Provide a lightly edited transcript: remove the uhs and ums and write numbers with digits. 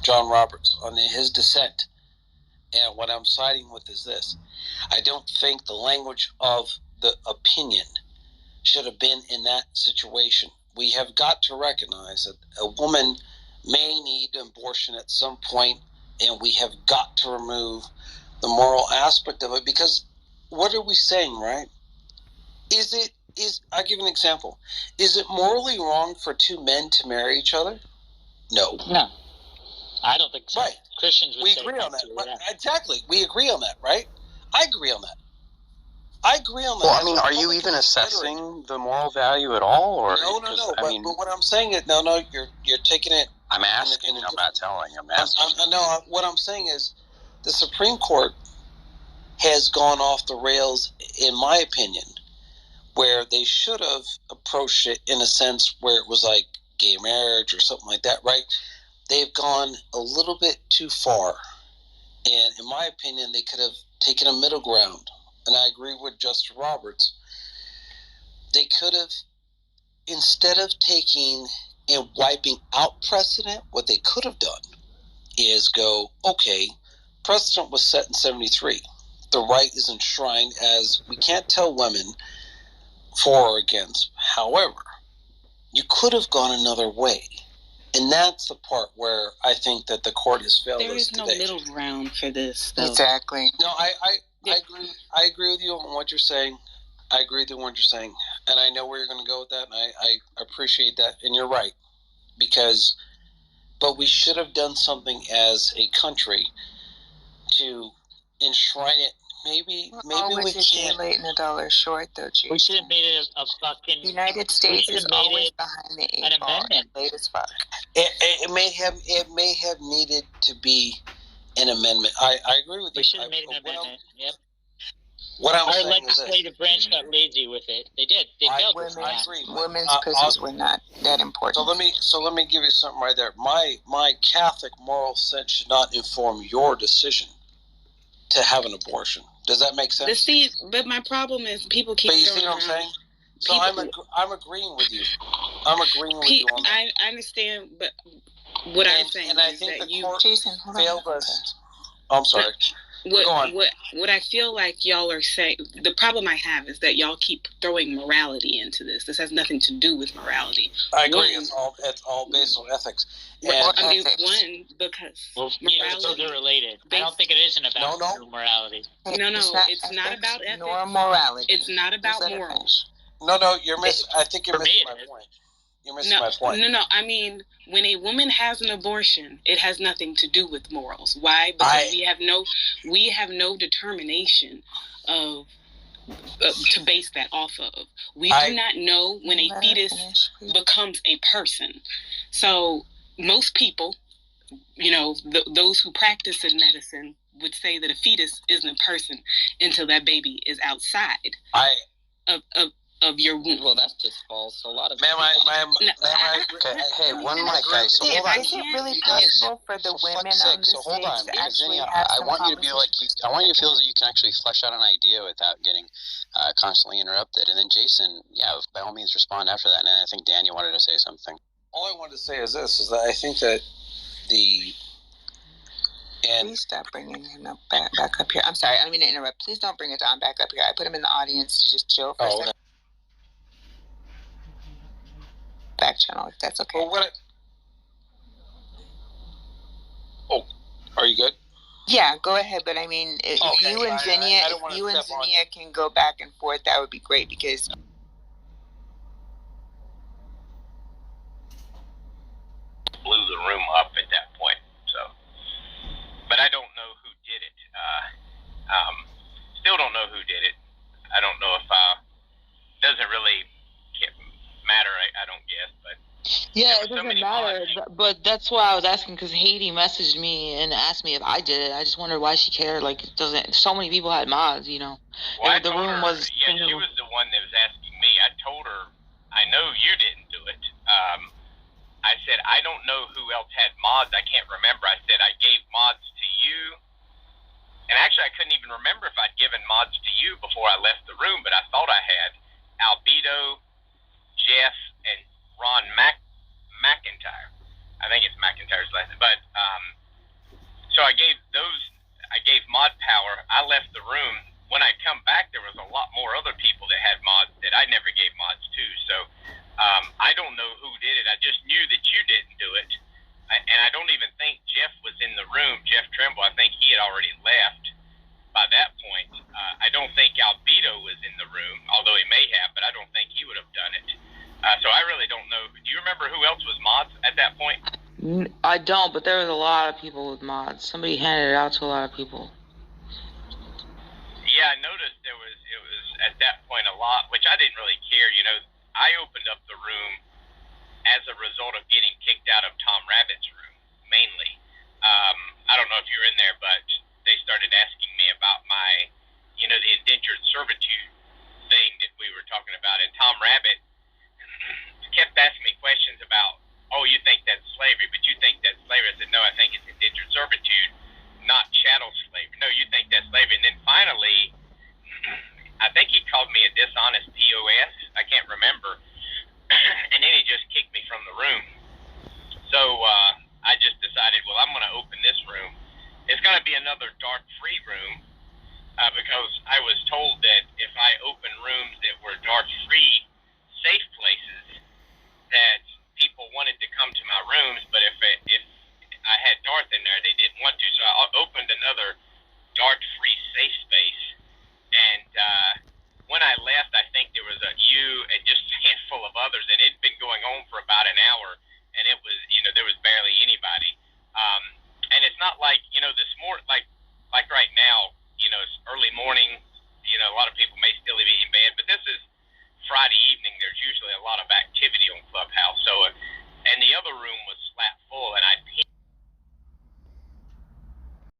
John Roberts, on his dissent. And what I'm siding with is this. I don't think the language of the opinion should have been in that situation. We have got to recognize that a woman may need abortion at some point, and we have got to remove the moral aspect of it, because what are we saying, right? I'll give an example. Is it morally wrong for two men to marry each other? No. No. I don't think so. Right. Christians would we say agree on that. too, But yeah. exactly. We agree on that, right? I agree on that. Well, I mean, are you even assessing the moral value at all? Or No. But what I'm saying is, no, you're taking it. I'm asking. I'm not telling. I'm asking. No, what I'm saying is, the Supreme Court has gone off the rails, in my opinion, where they should have approached it in a sense where it was like gay marriage or something like that, right? They've gone a little bit too far. And in my opinion, they could have taken a middle ground. And I agree with Justice Roberts. They could have, instead of taking and wiping out precedent, what they could have done is go, okay, precedent was set in 73. The right is enshrined as we can't tell women for or against. However, you could have gone another way. And that's the part where I think that the court has failed us today. There is no middle ground for this, though. Exactly. No, I agree. I agree with you on what you're saying. I agree with what you're saying. And I know where you're going to go with that, and I appreciate that. And you're right. But we should have done something as a country to enshrine it. Maybe we can't. Late and a dollar short, though, Jason. We should have made it a fucking... United States is always behind the eight ball. Late as fuck. It may have needed to be an amendment. I agree with you. We should have made an amendment. Yep. What I'm Our saying legislative branch got lazy with it. They did. They failed. Women's pussies were not that important. So let me give you something right there. My Catholic moral sense should not inform your decision to have an abortion. Does that make sense? But my problem is people keep. But you see what I'm saying? So I'm agreeing with you. I'm agreeing with you on that. I understand, but what I'm saying and I is think that the court Jason, failed us. I'm sorry. What I feel like y'all are saying, the problem I have is that y'all keep throwing morality into this. This has nothing to do with morality. I agree. It's all based on ethics. Because morality, they're related. I don't think it isn't about morality. No, it's not about ethics. Nor morality. It's not about morals. No, I think you're missing my point. You're missing my point. No. I mean, when a woman has an abortion, it has nothing to do with morals. Why? Because we have no determination of to base that off of. We do not know when a fetus becomes a person. So most people, those who practice in medicine would say that a fetus isn't a person until that baby is outside of your womb. Well, that's just false. A lot of hey, one mic, guys. So hold on. Is it really possible for the women on the stage to actually have I want you to be I want you to feel that you can actually flesh out an idea without getting constantly interrupted. And then Jason, by all means, respond after that. And I think Daniel wanted to say something. All I wanted to say is this: is that I think that please stop bringing him back up here. I'm sorry, I don't mean to interrupt. Please don't bring it on back up here. I put him in the audience to just chill for a second. Back channel, if that's okay. Are you good? Yeah, go ahead. But I mean, if you and Zinnia can go back and forth, that would be great because. Blew the room up at that point. So, but I don't know who did it. Still don't know who did it. I don't know if doesn't really matter. I don't guess, but yeah, it doesn't matter. But that's why I was asking because Haiti messaged me and asked me if I did it. I just wondered why she cared. Like, it doesn't. So many people had mods, Well, the room was. Yeah, she was the one that was asking me. I told her, I know you didn't do it. I said, I don't know who else had mods. I can't remember. I said, I gave mods to you. And actually, I couldn't even remember if I'd given mods to you before I left the room, but I thought I had. Albedo, Jeff, and Ron McIntyre. I think it's McIntyre's last name. But So I gave mod power. I left the room. When I come back, there was a lot more other people that had mods that I never gave mods to. So I don't know who did it. I just knew that you didn't do it. And I don't even think Jeff was in the room. Jeff Trimble, I think he had already left by that point. I don't think Albedo was in the room, although he may have, but I don't think he would have done it. So I really don't know. Do you remember who else was mods at that point? I don't, but there was a lot of people with mods. Somebody handed it out to a lot of people. Yeah, I noticed it was at that point a lot, which I didn't really care. You know, I opened up the room as a result of getting kicked out of Tom Rabbit's room, mainly. I don't know if you were in there, but they started asking me about my, the indentured servitude thing that we were talking about. And Tom Rabbit kept asking me questions about, oh, you think that's slavery, but you think that's slavery. I said, no, I think it's indentured servitude, not chattel slavery. No, you think that's slavery. And then finally, I think he called me a dishonest POS. I can't remember. And then he just kicked me from the room. So I just decided, well, I'm going to open this room. It's going to be another dark-free room because I was told that if I open rooms that were dark-free, safe places, that people wanted to come to my rooms, but if I had Darth in there, they didn't want to. So I opened another